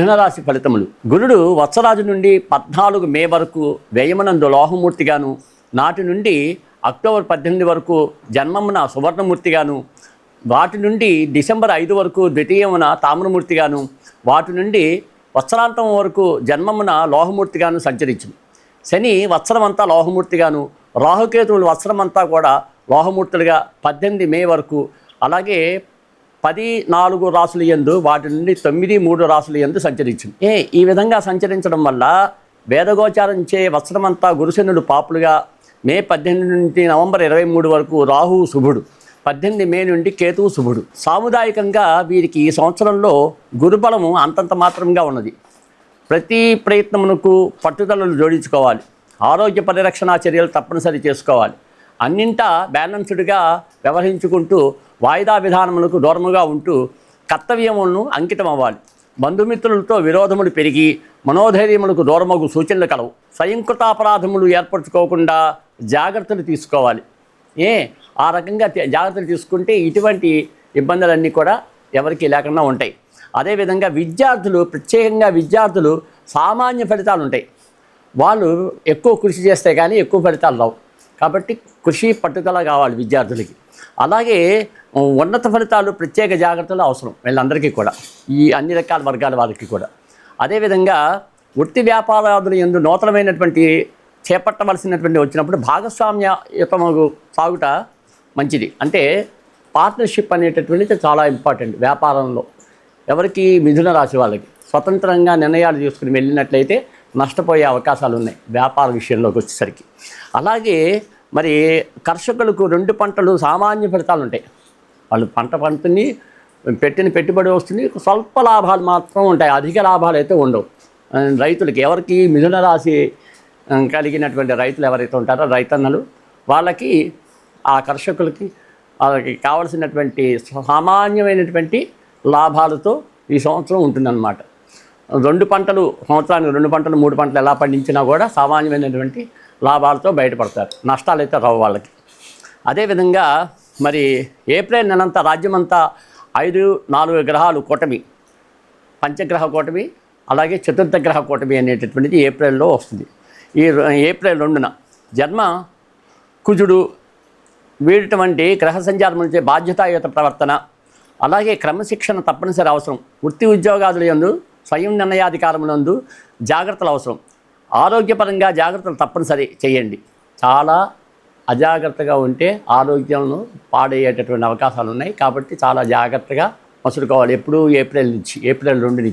మిథునరాశి ఫలితములు. గురుడు వత్సరాజు నుండి 14 మే వరకు వ్యయమనందు లోహమూర్తిగాను, నాటి నుండి అక్టోబర్ 18 వరకు జన్మమున సువర్ణమూర్తిగాను, వాటి నుండి డిసెంబర్ 5 వరకు ద్వితీయమున తామ్రమూర్తిగాను, వాటి నుండి వత్సరాంతం వరకు జన్మమున లోహమూర్తిగాను సంచరించును. శని వత్సరమంతా లోహమూర్తిగాను, రాహుకేతువులు వత్సరమంతా కూడా లోహమూర్తులుగా 18 మే వరకు, అలాగే 14 రాసుల యందు వాటి నుండి 9 రాసుల యందు సంచరించింది. ఈ విధంగా సంచరించడం వల్ల వేదగోచారించే వత్సరమంతా గురుశనుడు పాపులుగా, మే 18 నుండి నవంబర్ 23 వరకు రాహువు శుభుడు, 18 మే నుండి కేతువు శుభుడు. సాముదాయికంగా వీరికి ఈ సంవత్సరంలో గురుబలము అంతంత మాత్రంగా ఉన్నది. ప్రతి ప్రయత్నమునకు పట్టుదలలు జోడించుకోవాలి. ఆరోగ్య పరిరక్షణ చర్యలు తప్పనిసరి చేసుకోవాలి. అన్నింటా బ్యాలెన్స్డ్గా వ్యవహరించుకుంటూ వాయిదా విధానములకు దూరముగా ఉంటూ కర్తవ్యములను అంకితం అవ్వాలి. బంధుమిత్రులతో విరోధములు పెరిగి మనోధైర్యములకు దూరమగు సూచనలు కలవు. స్వయంకృతాపరాధములు ఏర్పరచుకోకుండా జాగ్రత్తలు తీసుకోవాలి. ఆ రకంగా జాగ్రత్తలు తీసుకుంటే ఇటువంటి ఇబ్బందులన్నీ కూడా ఎవరికి లేకుండా ఉంటాయి. అదేవిధంగా విద్యార్థులు, ప్రత్యేకంగా విద్యార్థులు సామాన్య ఫలితాలు ఉంటాయి. వాళ్ళు ఎక్కువ కృషి చేస్తే కానీ ఎక్కువ ఫలితాలు రావు. కాబట్టి కృషి పట్టుదల కావాలి విద్యార్థులకి. అలాగే ఉన్నత ఫలితాలు, ప్రత్యేక జాగ్రత్తలు అవసరం వీళ్ళందరికీ కూడా, ఈ అన్ని రకాల వర్గాల వారికి కూడా. అదేవిధంగా వృత్తి వ్యాపారాదులు యందు నూతనమైనటువంటి చేపట్టవలసినటువంటి వచ్చినప్పుడు భాగస్వామ్యయుతము సాగుట మంచిది. అంటే పార్ట్నర్షిప్ అనేటటువంటిది చాలా ఇంపార్టెంట్ వ్యాపారంలో. ఎవరికి? మిథున రాశి వాళ్ళకి. స్వతంత్రంగా నిర్ణయాలు తీసుకుని వెళ్ళినట్లయితే నష్టపోయే అవకాశాలు ఉన్నాయి వ్యాపార విషయంలోకి వచ్చేసరికి. అలాగే మరి కర్షకులకు 2 పంటలు సామాన్య ఫలితాలు ఉంటాయి. వాళ్ళు పంట పంటని పెట్టిన పెట్టుబడి వస్తుంది, స్వల్ప లాభాలు మాత్రం ఉంటాయి, అధిక లాభాలు అయితే ఉండవు. రైతులకి, ఎవరికి? మిథున రాశి కలిగినటువంటి రైతులు ఎవరైతే ఉంటారో రైతన్నలు, వాళ్ళకి, ఆ కర్షకులకి వాళ్ళకి కావలసినటువంటి సామాన్యమైనటువంటి లాభాలతో ఈ సంవత్సరం ఉంటుందన్నమాట. 2 పంటలు సంవత్సరానికి 2 పంటలు 3 పంటలు ఎలా పండించినా కూడా సామాన్యమైనటువంటి లాభాలతో బయటపడతారు. నష్టాలు అయితే రావు వాళ్ళకి. అదేవిధంగా మరి ఏప్రిల్ నెలంతా రాజ్యమంతా 5-4 గ్రహాలు కూటమి, పంచగ్రహ కూటమి, అలాగే చతుర్థ గ్రహ కూటమి అనేటటువంటిది ఏప్రిల్లో వస్తుంది. ఈ ఏప్రిల్ 2న జన్మ కుజుడు, వీటిటువంటి గ్రహ సంచారం నుంచి బాధ్యతాయుత ప్రవర్తన, అలాగే క్రమశిక్షణ తప్పనిసరి అవసరం. వృత్తి ఉద్యోగాదుల యందు స్వయం నిర్ణయాధికారములందు జాగ్రత్తలు అవసరం. ఆరోగ్యపరంగా జాగ్రత్తలు తప్పనిసరి చేయండి. చాలా అజాగ్రత్తగా ఉంటే ఆరోగ్యం పాడయ్యేటటువంటి అవకాశాలు ఉన్నాయి. కాబట్టి చాలా జాగ్రత్తగా మసులుకోవాలి. ఎప్పుడు? ఏప్రిల్ 2 నుంచి.